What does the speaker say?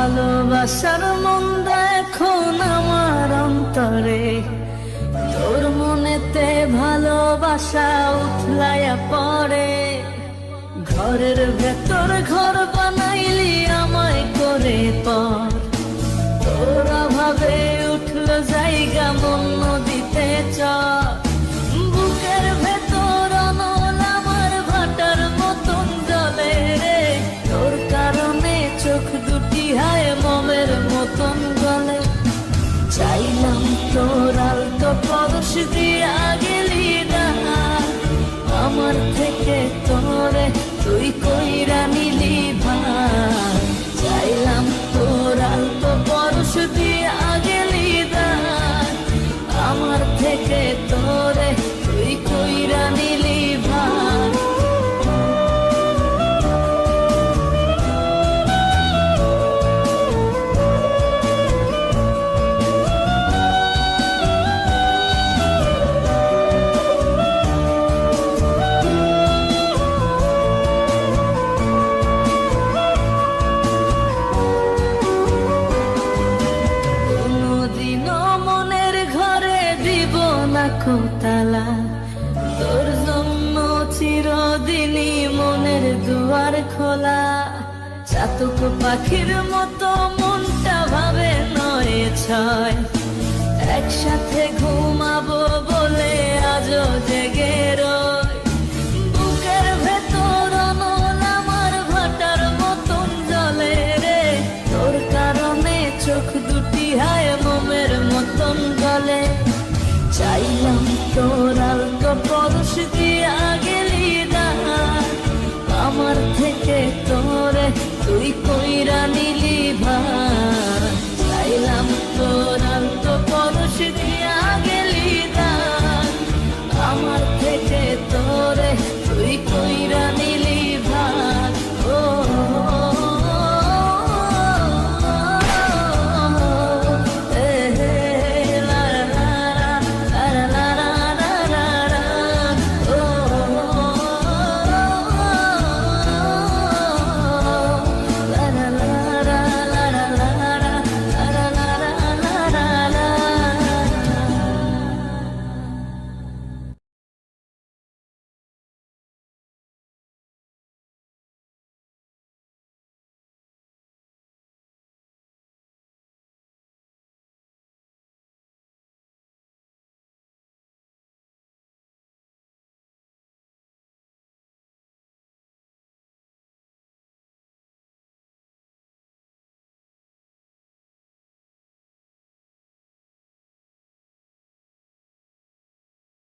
ভালোবাসার মন্দ এখন আমার অন্তরে, তোর মনেতে ভালোবাসা উথলাইয়া পড়ে। ঘরের ভেতর ঘর বানাইলি আমায় করে পর, তোর অভাবে উঠল জায়গা মন নদীতে চর। বুকের ভেতর অনল আমার ভাটার মতন জলে রে, তোর কারণে চোখ দুটি হায় মমের মতন গলে। চাইলাম তোর আলতো পরশ দিয়া গেলি না, আমার থেকে তোরে তুই কইরা নিলি ভাই। চাইলাম তোর আলতো পরশ দিয়া গেলি না, আমার থেকে তোরে তুই কইরা নিলি ভাই। তালা তোর জন্য চিরদিনই মনের দুয়ার খোলা। চাতক পাখির মতো মনটা ভাবে নয় ছয়, একসাথে ঘুমাবো বলে আজও জেগে রয়।